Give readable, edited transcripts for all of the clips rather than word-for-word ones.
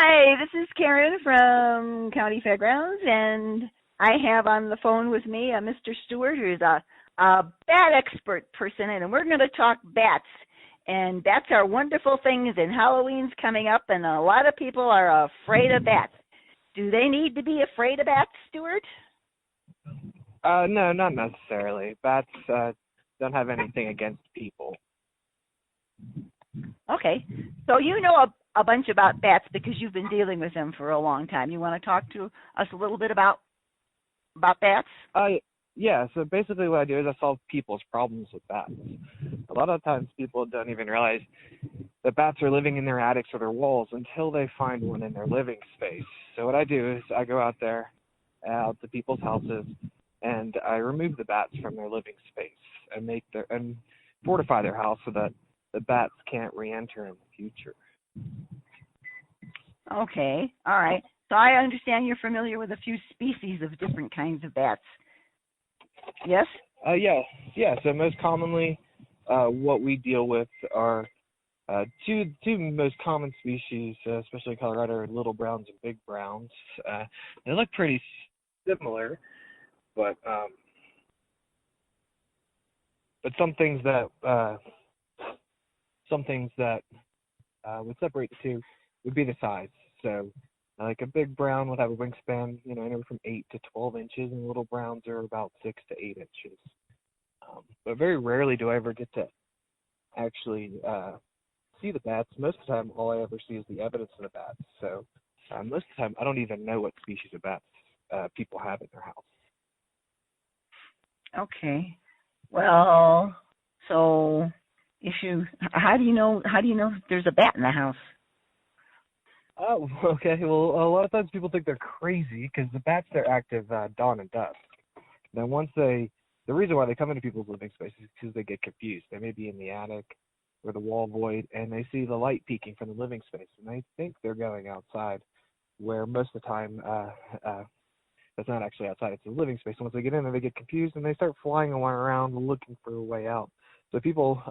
Hi, this is Karen from County Fairgrounds, and I have on the phone with me Mr. Stuart, who's a bat expert person, and we're going to talk bats. And bats are wonderful things, and Halloween's coming up, and a lot of people are afraid of bats. Do they need to be afraid of bats, Stuart? No, not necessarily. Bats don't have anything against people. Okay, so you know a bunch about bats because you've been dealing with them for a long time. You want to talk to us a little bit about bats? Yeah, so basically what I do is I solve people's problems with bats. A lot of times people don't even realize that bats are living in their attics or their walls until they find one in their living space. So what I do is I go out there, out to people's houses, and I remove the bats from their living space and fortify their house so that the bats can't re-enter in the future. Okay, all right. So I understand you're familiar with a few species of different kinds of bats. Yes? Yeah. So most commonly, what we deal with are two most common species, especially in Colorado, are little browns and big browns. They look pretty similar, but some things that would separate the two would be the size. So, like a big brown would have a wingspan, anywhere from 8 to 12 inches, and little browns are about 6 to 8 inches. But very rarely do I ever get to actually see the bats. Most of the time, all I ever see is the evidence of the bats. So, most of the time, I don't even know what species of bats people have in their house. Okay. Well, so how do you know if there's a bat in the house? Oh, okay. Well, a lot of times people think they're crazy because the bats, they're active dawn and dusk. Then the reason why they come into people's living spaces is because they get confused. They may be in the attic or the wall void, and they see the light peeking from the living space, and they think they're going outside, where most of the time that's not actually outside. It's a living space. And once they get in there, they get confused, and they start flying around looking for a way out. So people,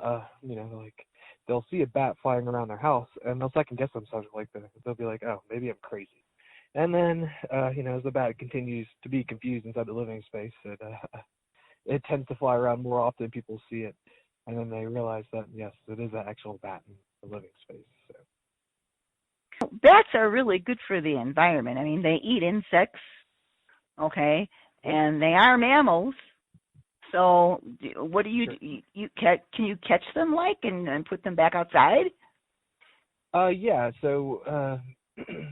they'll see a bat flying around their house, and they'll second guess themselves. They'll be like, "Oh, maybe I'm crazy." And then, as the bat continues to be confused inside the living space, it tends to fly around more often. People see it, and then they realize that yes, it is an actual bat in the living space. So. Bats are really good for the environment. I mean, they eat insects, okay, and they are mammals. So, what do you can you catch them and put them back outside? Yeah. So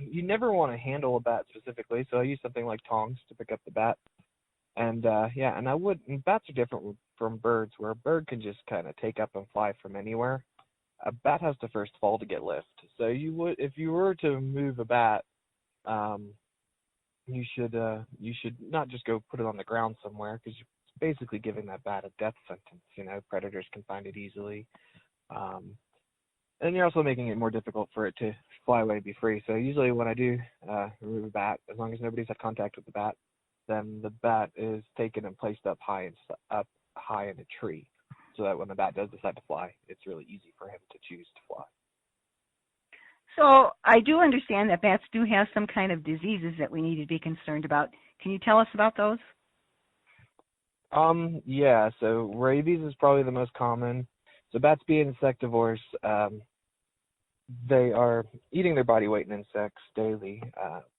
you never want to handle a bat specifically. So I use something like tongs to pick up the bat. And and bats are different from birds, where a bird can just kind of take up and fly from anywhere. A bat has to first fall to get lift. So if you were to move a bat, you should not just go put it on the ground somewhere, because basically giving that bat a death sentence. Predators can find it easily. And you're also making it more difficult for it to fly away and be free. So usually when I do remove a bat, as long as nobody's had contact with the bat, then the bat is taken and placed up high in a tree, so that when the bat does decide to fly, it's really easy for him to choose to fly. So I do understand that bats do have some kind of diseases that we need to be concerned about. Can you tell us about those? Yeah, so rabies is probably the most common. So bats being insectivores, they are eating their body weight in insects daily,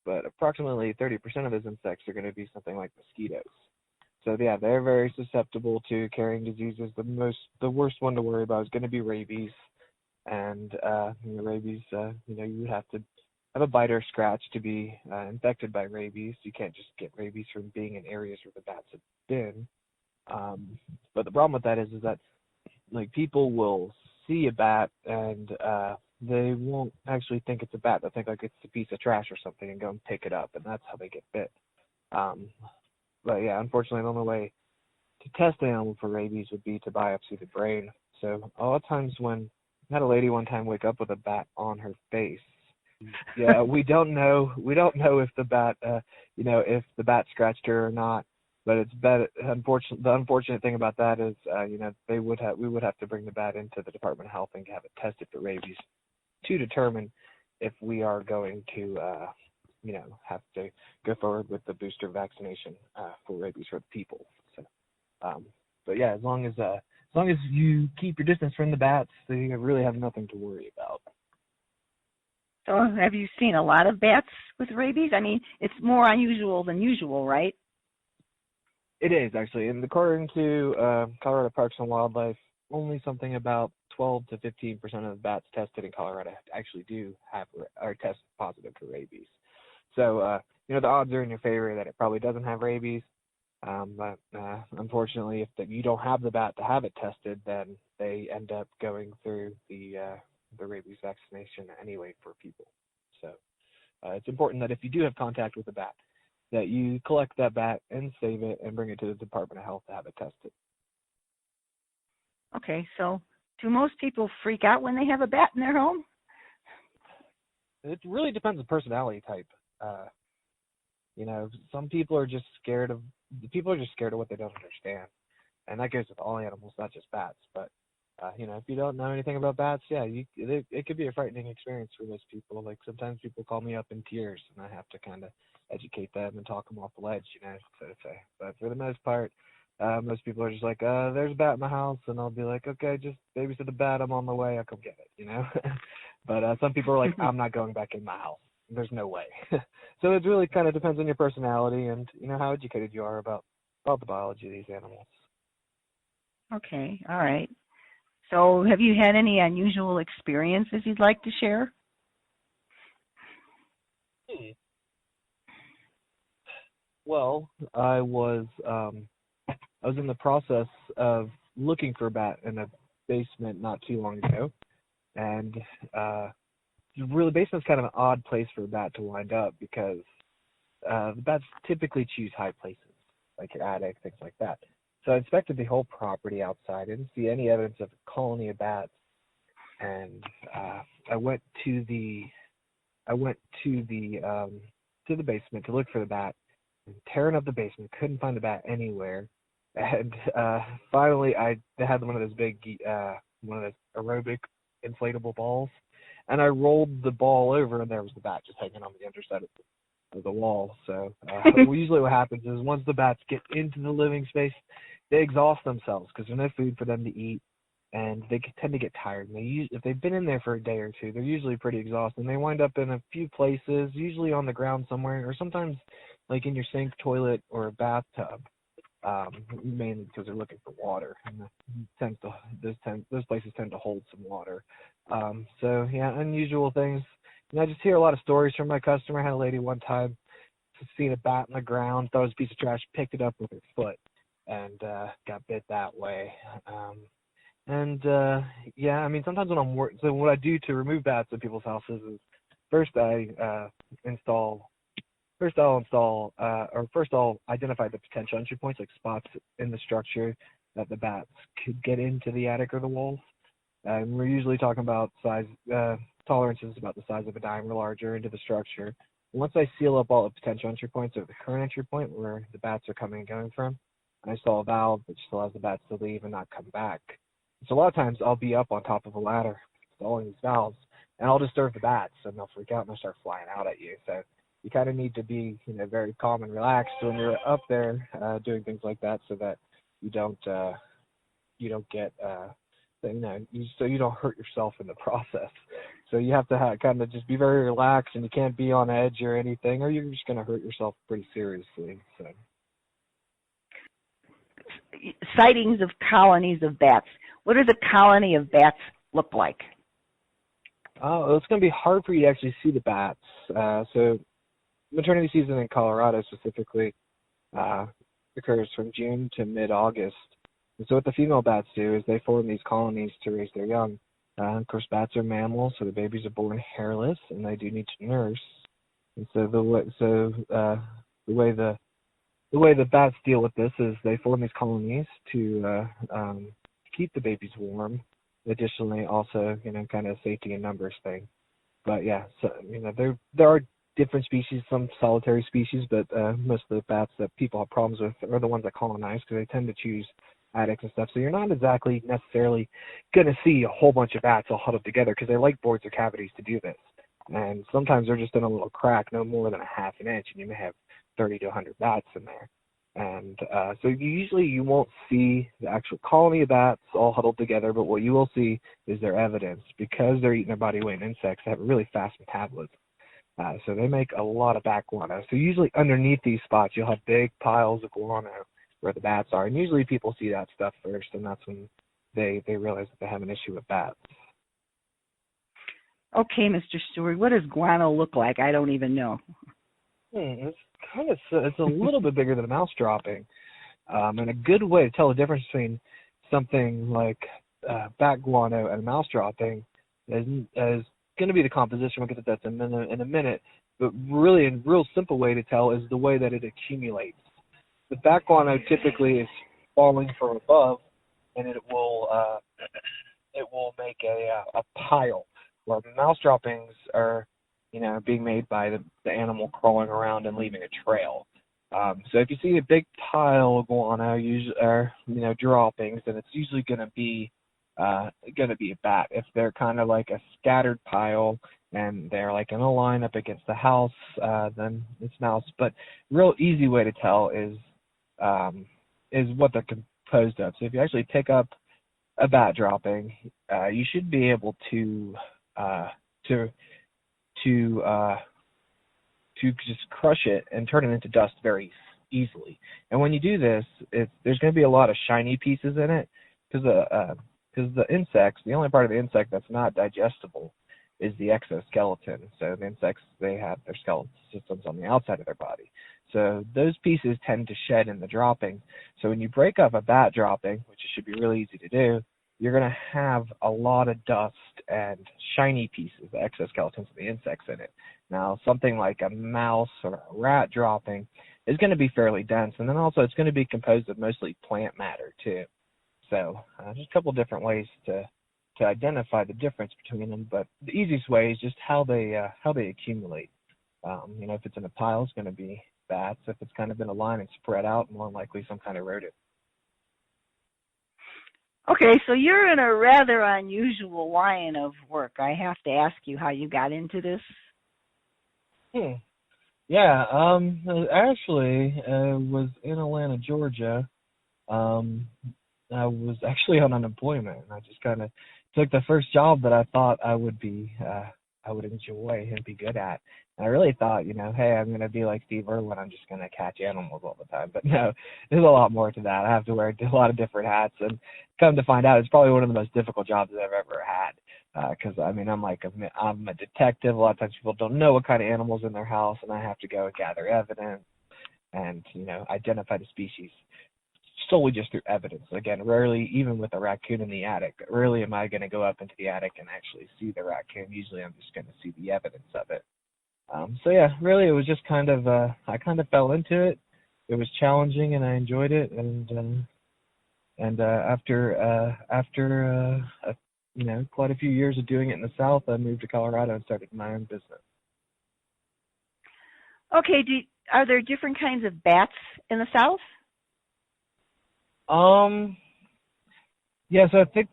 but approximately 30% of those insects are going to be something like mosquitoes. So yeah, they're very susceptible to carrying diseases. The worst one to worry about is going to be rabies, and rabies, you would have to have a bite or scratch to be infected by rabies. You can't just get rabies from being in areas where the bats have been. But the problem with that is that people will see a bat and they won't actually think it's a bat. They'll think it's a piece of trash or something and go and pick it up, and that's how they get bit. But yeah, unfortunately, the only way to test an animal for rabies would be to biopsy the brain. So a lot of times when I had a lady one time wake up with a bat on her face. Yeah, we don't know if the bat, if the bat scratched her or not. But it's better. The unfortunate thing about that is, we would have to bring the bat into the Department of Health and have it tested for rabies to determine if we are going to, have to go forward with the booster vaccination for rabies for the people. So, but yeah, as long as you keep your distance from the bats, you really have nothing to worry about. So have you seen a lot of bats with rabies? I mean, it's more unusual than usual, right? It is, actually. And according to Colorado Parks and Wildlife, only something about 12 to 15% of the bats tested in Colorado actually are test positive for rabies. So, the odds are in your favor that it probably doesn't have rabies. But unfortunately, if you don't have the bat to have it tested, then they end up going through the rabies vaccination anyway for people. So it's important that if you do have contact with a bat, that you collect that bat and save it and bring it to the Department of Health to have it tested. Okay, so do most people freak out when they have a bat in their home? It really depends on personality type. Some people are just scared of what they don't understand, and that goes with all animals, not just bats. But if you don't know anything about bats, it could be a frightening experience for most people. Like sometimes people call me up in tears, and I have to kind of educate them and talk them off the ledge, so to say. But for the most part, most people are just like, there's a bat in my house, and I'll be like, okay, just babysit the bat. I'm on my way. I'll come get it, But some people are like, I'm not going back in my house. There's no way. So it really kind of depends on your personality and, how educated you are about the biology of these animals. Okay, all right. So have you had any unusual experiences you'd like to share? Well, I was in the process of looking for a bat in a basement not too long ago, and really, basement's kind of an odd place for a bat to wind up because the bats typically choose high places, like your attic, things like that. So I inspected the whole property outside. I didn't see any evidence of a colony of bats, and I went to the basement to look for the bat. And tearing up the basement, couldn't find the bat anywhere, and finally they had one of those big one of those aerobic inflatable balls. And I rolled the ball over, and there was the bat just hanging on the underside of the wall. So usually what happens is once the bats get into the living space, they exhaust themselves because there's no food for them to eat, and they tend to get tired. And if they've been in there for a day or two, they're usually pretty exhausted. And they wind up in a few places, usually on the ground somewhere, or sometimes like in your sink, toilet, or a bathtub. Mainly because they're looking for water, and those places tend to hold some water. Unusual things. I just hear a lot of stories from my customer. I had a lady one time seen a bat in the ground, thought it was a piece of trash, picked it up with her foot, and got bit that way. Sometimes when I'm working, so what I do to remove bats in people's houses is first I'll identify the potential entry points, like spots in the structure that the bats could get into the attic or the walls. And we're usually talking about size, tolerances about the size of a dime or larger into the structure. And once I seal up all the potential entry points of the current entry point where the bats are coming and going from, I install a valve which allows the bats to leave and not come back. So a lot of times I'll be up on top of a ladder installing these valves, and I'll disturb the bats, and they'll freak out and they'll start flying out at you. So you kind of need to be, very calm and relaxed when you're up there doing things like that, so that you don't get, so you don't hurt yourself in the process. So you have to kind of just be very relaxed, and you can't be on edge or anything, or you're just going to hurt yourself pretty seriously. So sightings of colonies of bats. What does a colony of bats look like? Oh, it's going to be hard for you to actually see the bats. So maternity season in Colorado specifically occurs from June to mid-August. And so what the female bats do is they form these colonies to raise their young. Of course, bats are mammals, so the babies are born hairless, and they do need to nurse. And so the way the bats deal with this is they form these colonies to keep the babies warm. Additionally, also, kind of safety in numbers thing. But yeah, so there are different species, some solitary species, but most of the bats that people have problems with are the ones that colonize because they tend to choose attics and stuff. So you're not exactly necessarily going to see a whole bunch of bats all huddled together because they like voids or cavities to do this. and sometimes they're just in a little crack, no more than a half an inch, and you may have 30 to 100 bats in there. And so usually you won't see the actual colony of bats all huddled together, but what you will see is their evidence. Because they're eating their body weight in insects, they have a really fast metabolism. So they make a lot of bat guano. So usually underneath these spots, you'll have big piles of guano where the bats are. And usually people see that stuff first, and that's when they realize that they have an issue with bats. Okay, Mr. Stewart, what does guano look like? I don't even know. It's a little bit bigger than a mouse dropping. And a good way to tell the difference between something like bat guano and a mouse dropping is going to be the composition. We'll get to that in a minute. But really, a real simple way to tell is the way that it accumulates. The bat guano typically is falling from above, and it will make a pile. Where mouse droppings are, being made by the animal crawling around and leaving a trail. So if you see a big pile of guano, droppings, then it's usually going to be a bat. If they're kind of like a scattered pile and they're like in a line up against the house, then it's mouse. But real easy way to tell is what they're composed of. So if you actually pick up a bat dropping, you should be able to just crush it and turn it into dust very easily. And when you do this, there's going to be a lot of shiny pieces in it because the insects, the only part of the insect that's not digestible is the exoskeleton. So the insects, they have their skeletal systems on the outside of their body. So those pieces tend to shed in the dropping. So when you break up a bat dropping, which should be really easy to do, you're going to have a lot of dust and shiny pieces, the exoskeletons of the insects in it. Now, something like a mouse or a rat dropping is going to be fairly dense, and then also it's going to be composed of mostly plant matter too. So there's a couple different ways to identify the difference between them, but the easiest way is just how they accumulate. If it's in a pile, it's going to be bats. If it's kind of in a line and spread out, more than likely some kind of rodent. Okay, so you're in a rather unusual line of work. I have to ask you how you got into this. Yeah, actually, was in Atlanta, Georgia. I was actually on unemployment, and I just kind of took the first job that I thought I would enjoy and be good at. And I really thought, hey, I'm going to be like Steve Irwin. I'm just going to catch animals all the time. But no, there's a lot more to that. I have to wear a lot of different hats. And come to find out, it's probably one of the most difficult jobs I've ever had. Because, I'm a detective. A lot of times people don't know what kind of animals in their house, and I have to go and gather evidence and, identify the species solely just through evidence. Again, rarely, even with a raccoon in the attic, rarely am I going to go up into the attic and actually see the raccoon. Usually I'm just going to see the evidence of it. So yeah, really it was just kind of, I kind of fell into it. It was challenging and I enjoyed it. And after quite a few years of doing it in the South, I moved to Colorado and started my own business. Okay, are there different kinds of bats in the South? Yes, I think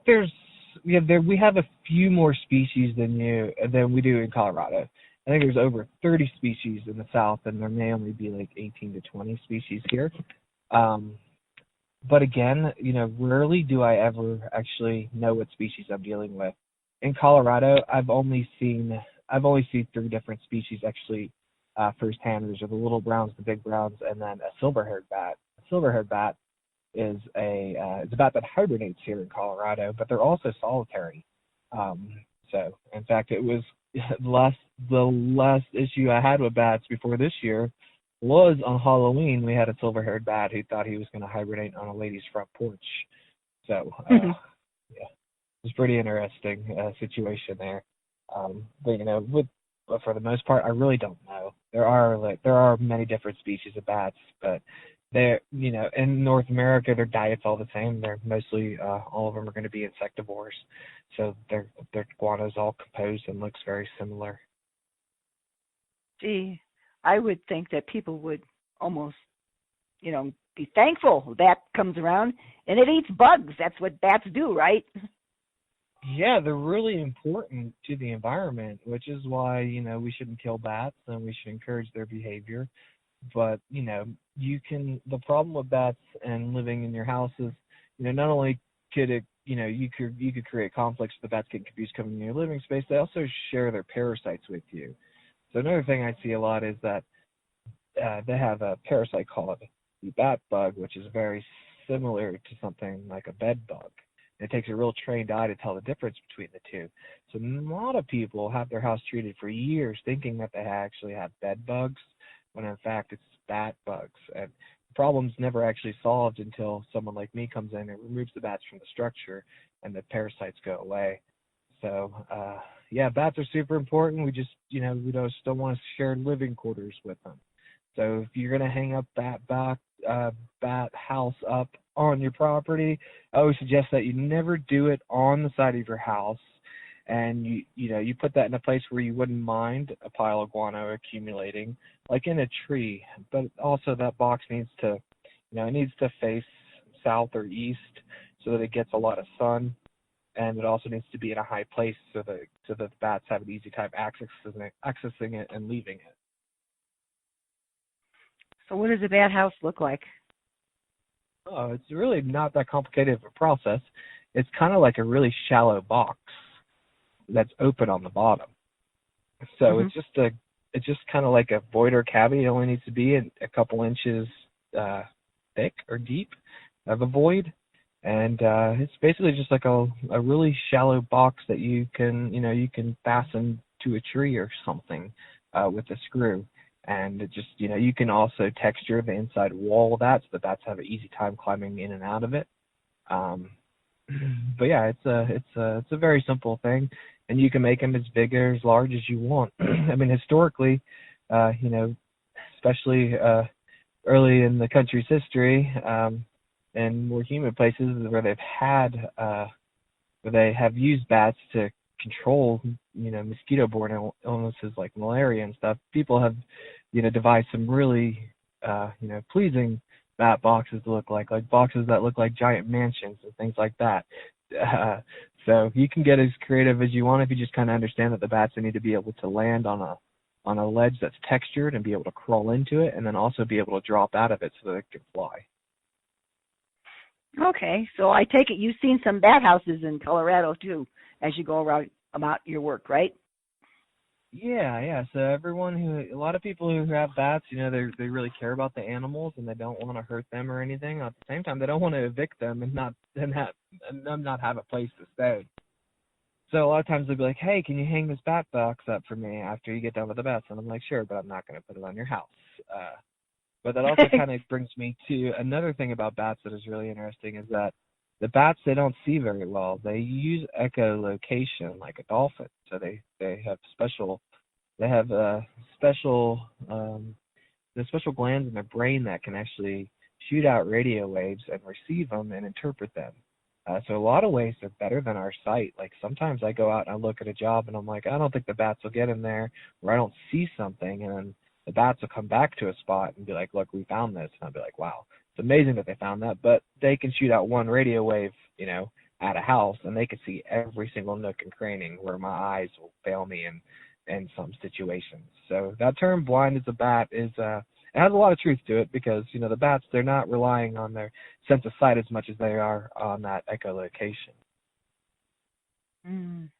we have a few more species than we do in Colorado. I think there's over 30 species in the South, and there may only be like 18 to 20 species here. But again, rarely do I ever actually know what species I'm dealing with. In Colorado, I've only seen 3 different species actually firsthand. There's the little browns, the big browns, and then a silver-haired bat. A silver-haired bat is it's a bat that hibernates here in Colorado, but they're also solitary. So, in fact, it was the last issue I had with bats before this year was on Halloween. We had a silver-haired bat who thought he was going to hibernate on a lady's front porch. So, yeah, it was pretty interesting situation there. But for the most part, I really don't know. There are many different species of bats, but they're, in North America, their diet's all the same. They're mostly, all of them are going to be insectivores. So their guano's all composed and looks very similar. Gee, I would think that people would almost, be thankful that comes around, and it eats bugs. That's what bats do, right? Yeah, they're really important to the environment, which is why, we shouldn't kill bats and we should encourage their behavior. But, the problem with bats and living in your house is, not only could it, you could create conflicts with the bats getting confused coming in your living space, they also share their parasites with you. So another thing I see a lot is that they have a parasite called the bat bug, which is very similar to something like a bed bug. It takes a real trained eye to tell the difference between the two. So a lot of people have their house treated for years thinking that they actually have bed bugs, when in fact it's bat bugs. And the problem's never actually solved until someone like me comes in and removes the bats from the structure and the parasites go away. So, yeah, bats are super important. We just, we just don't want to share living quarters with them. So if you're gonna hang up bat house up on your property, I always suggest that you never do it on the side of your house, and you put that in a place where you wouldn't mind a pile of guano accumulating, like in a tree. But also that box needs to, it needs to face south or east so that it gets a lot of sun, and it also needs to be in a high place so that the bats have an easy time accessing it and leaving it. So what does a bat house look like? Oh, it's really not that complicated of a process. It's kind of like a really shallow box that's open on the bottom. So Mm-hmm. it's just kind of like a void or cavity. It only needs to be a couple inches thick or deep of a void, and it's basically just like a really shallow box that you can fasten to a tree or something with a screw. And it just, you can also texture the inside wall of that so the bats have an easy time climbing in and out of it. But yeah, it's a very simple thing, and you can make them as big or as large as you want. I mean, historically, especially early in the country's history, and more humid places where where they have used bats to control, mosquito-borne illnesses like malaria and stuff. People have, devised some really, pleasing bat boxes to look like boxes that look like giant mansions and things like that. So you can get as creative as you want if you just kind of understand that the bats need to be able to land on a ledge that's textured and be able to crawl into it, and then also be able to drop out of it so that it can fly. Okay, so I take it you've seen some bat houses in Colorado too, as you go around about your work, right? Yeah. So a lot of people who have bats, they really care about the animals and they don't want to hurt them or anything. At the same time, they don't want to evict them and them not have a place to stay. So a lot of times they'll be like, "Hey, can you hang this bat box up for me after you get done with the bats?" And I'm like, "Sure, but I'm not going to put it on your house." But that also kind of brings me to another thing about bats that is really interesting is that the bats, they don't see very well. They use echolocation like a dolphin. So they have special the special glands in their brain that can actually shoot out radio waves and receive them and interpret them. So a lot of ways they're better than our sight. Like sometimes I go out and I look at a job and I'm like, I don't think the bats will get in there, or I don't see something, and then the bats will come back to a spot and be like, look, we found this. And I'll be like, wow, it's amazing that they found that. But they can shoot out one radio wave, at a house, and they can see every single nook and cranny where my eyes will fail me in some situations. So that term blind as a bat it has a lot of truth to it, because, the bats, they're not relying on their sense of sight as much as they are on that echolocation. Mm.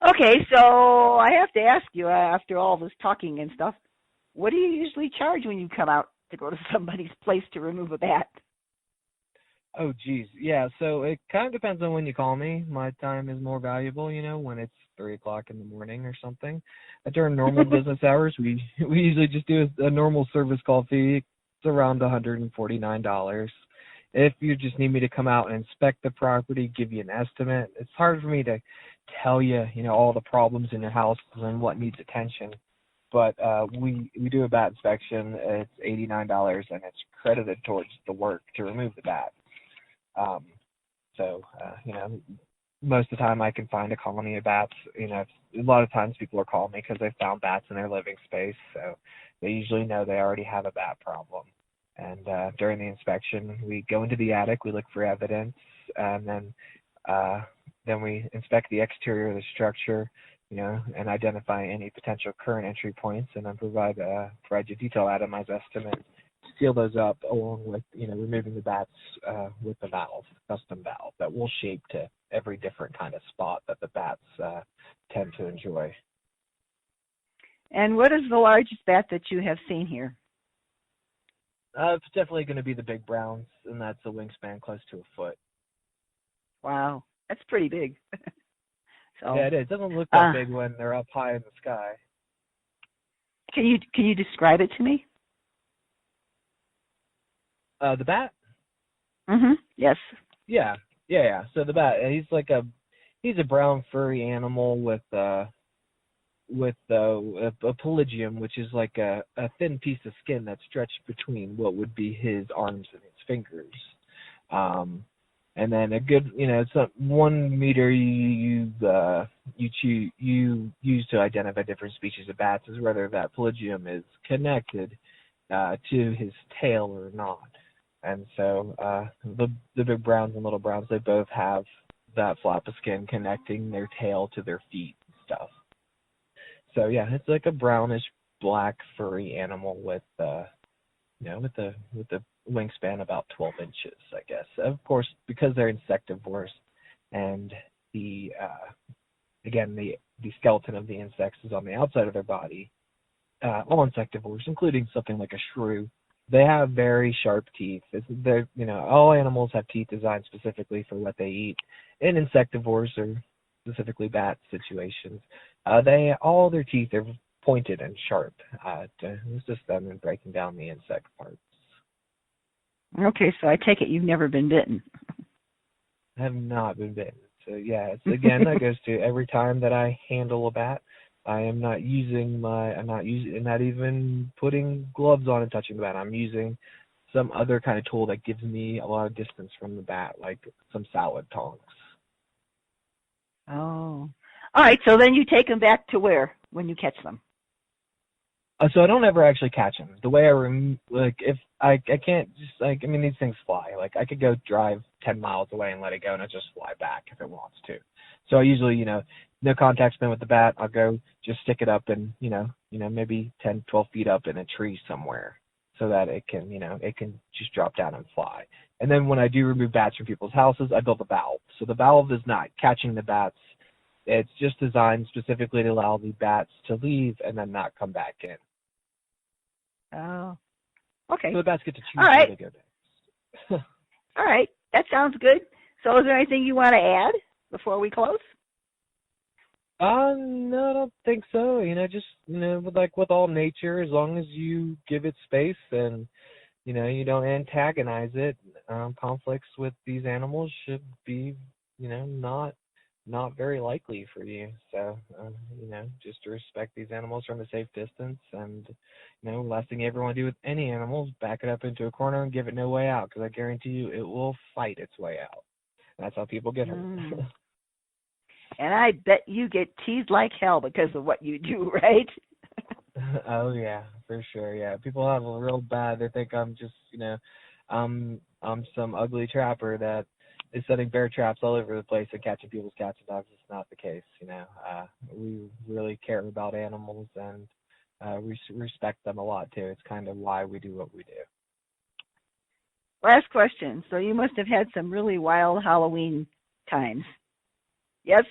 Okay, so I have to ask you, after all this talking and stuff, what do you usually charge when you come out to go to somebody's place to remove a bat? Oh, geez. Yeah, so it kind of depends on when you call me. My time is more valuable, when it's 3 o'clock in the morning or something. During normal business hours, we usually just do a normal service call fee. It's around $149. If you just need me to come out and inspect the property, give you an estimate, it's hard for me to tell you, all the problems in your house and what needs attention. But we do a bat inspection. It's $89, and it's credited towards the work to remove the bat. So, most of the time I can find a colony of bats. A lot of times people are calling me because they found bats in their living space, so they usually know they already have a bat problem. And during the inspection, we go into the attic, we look for evidence, and then Then we inspect the exterior of the structure, and identify any potential current entry points, and then provide you a detailed atomized estimate to seal those up, along with removing the bats with the valve, custom valve that will shape to every different kind of spot that the bats tend to enjoy. And what is the largest bat that you have seen here? It's definitely going to be the big browns, and that's a wingspan close to a foot. Wow, that's pretty big. So, yeah, it is. It doesn't look that big when they're up high in the sky. Can you describe it to me? The bat? Yes. Yeah. So the bat, he's a brown furry animal with a pelagium, which is like a thin piece of skin that's stretched between what would be his arms and his fingers. And then a good, it's 1 meter you use to identify different species of bats is whether that pelagium is connected to his tail or not. And so the big browns and little browns, they both have that flap of skin connecting their tail to their feet and stuff. So yeah, it's like a brownish black furry animal with with the wingspan about 12 inches, I guess. Of course, because they're insectivores, and the skeleton of the insects is on the outside of their body. All insectivores, including something like a shrew, they have very sharp teeth. All animals have teeth designed specifically for what they eat. In insectivores, or specifically bat situations, all their teeth are pointed and sharp to assist them in breaking down the insect parts. Okay, so I take it you've never been bitten. I have not been bitten. So yeah, that goes to every time that I handle a bat, I'm not even putting gloves on and touching the bat. I'm using some other kind of tool that gives me a lot of distance from the bat, like some salad tongs. Oh. All right, so then you take them back to where when you catch them? So I don't ever actually catch them. The way if I can't just these things fly. Like I could go drive 10 miles away and let it go, and it just fly back if it wants to. So I usually, no contact spin with the bat. I'll go just stick it up and maybe 10, 12 feet up in a tree somewhere, so that it can just drop down and fly. And then when I do remove bats from people's houses, I build a valve. So the valve is not catching the bats. It's just designed specifically to allow the bats to leave and then not come back in. Oh, okay. So the bats get to choose where they go next. All right, that sounds good. So is there anything you want to add before we close? No, I don't think so. Just with all nature, as long as you give it space and you don't antagonize it, conflicts with these animals should be not very likely for you. So just to respect these animals from a safe distance, and last thing you ever want to do with any animals, back it up into a corner and give it no way out, because I guarantee you it will fight its way out. That's how people get hurt. And I bet you get teased like hell because of what you do, right? Oh yeah, for sure. Yeah, people have a real bad. They think I'm just I'm some ugly trapper that is setting bear traps all over the place and catching people's cats and dogs. It's not the case. We really care about animals, and we respect them a lot too. It's kind of why we do what we do. Last question. So you must have had some really wild Halloween times. Yes?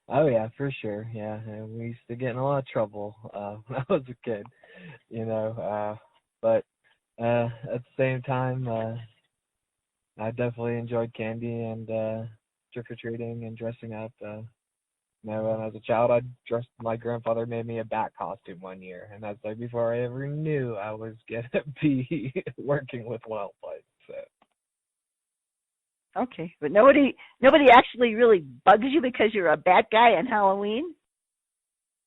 Oh yeah, for sure. Yeah, and we used to get in a lot of trouble when I was a kid, but at the same time, I definitely enjoyed candy and trick-or-treating and dressing up. When I was a child, my grandfather made me a bat costume one year, and that's like before I ever knew I was going to be working with wildlife. So. Okay, but nobody actually really bugs you because you're a bat guy on Halloween?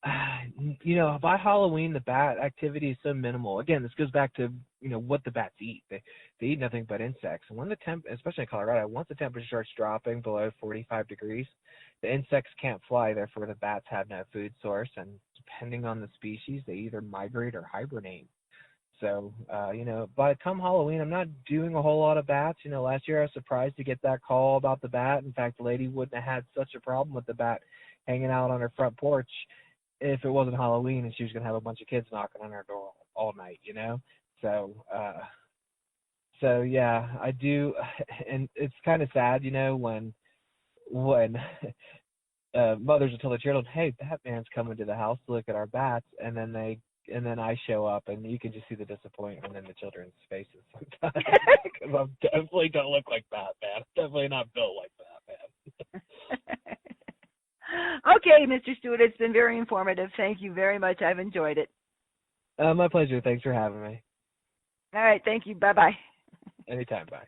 By Halloween, the bat activity is so minimal. Again, this goes back to, what the bats eat. They eat nothing but insects. And when especially in Colorado, once the temperature starts dropping below 45 degrees, the insects can't fly. Therefore, the bats have no food source. And depending on the species, they either migrate or hibernate. So, by come Halloween, I'm not doing a whole lot of bats. Last year I was surprised to get that call about the bat. In fact, the lady wouldn't have had such a problem with the bat hanging out on her front porch if it wasn't Halloween and she was going to have a bunch of kids knocking on her door all night, So, yeah, I do. And it's kind of sad, when mothers will tell their children, "Hey, Batman's coming to the house to look at our bats," and then I show up, and you can just see the disappointment in the children's faces sometimes because I definitely don't look like Batman. Definitely not built like Batman. Okay, Mr. Stewart, it's been very informative. Thank you very much. I've enjoyed it. My pleasure. Thanks for having me. All right, thank you. Bye-bye. Anytime. Bye.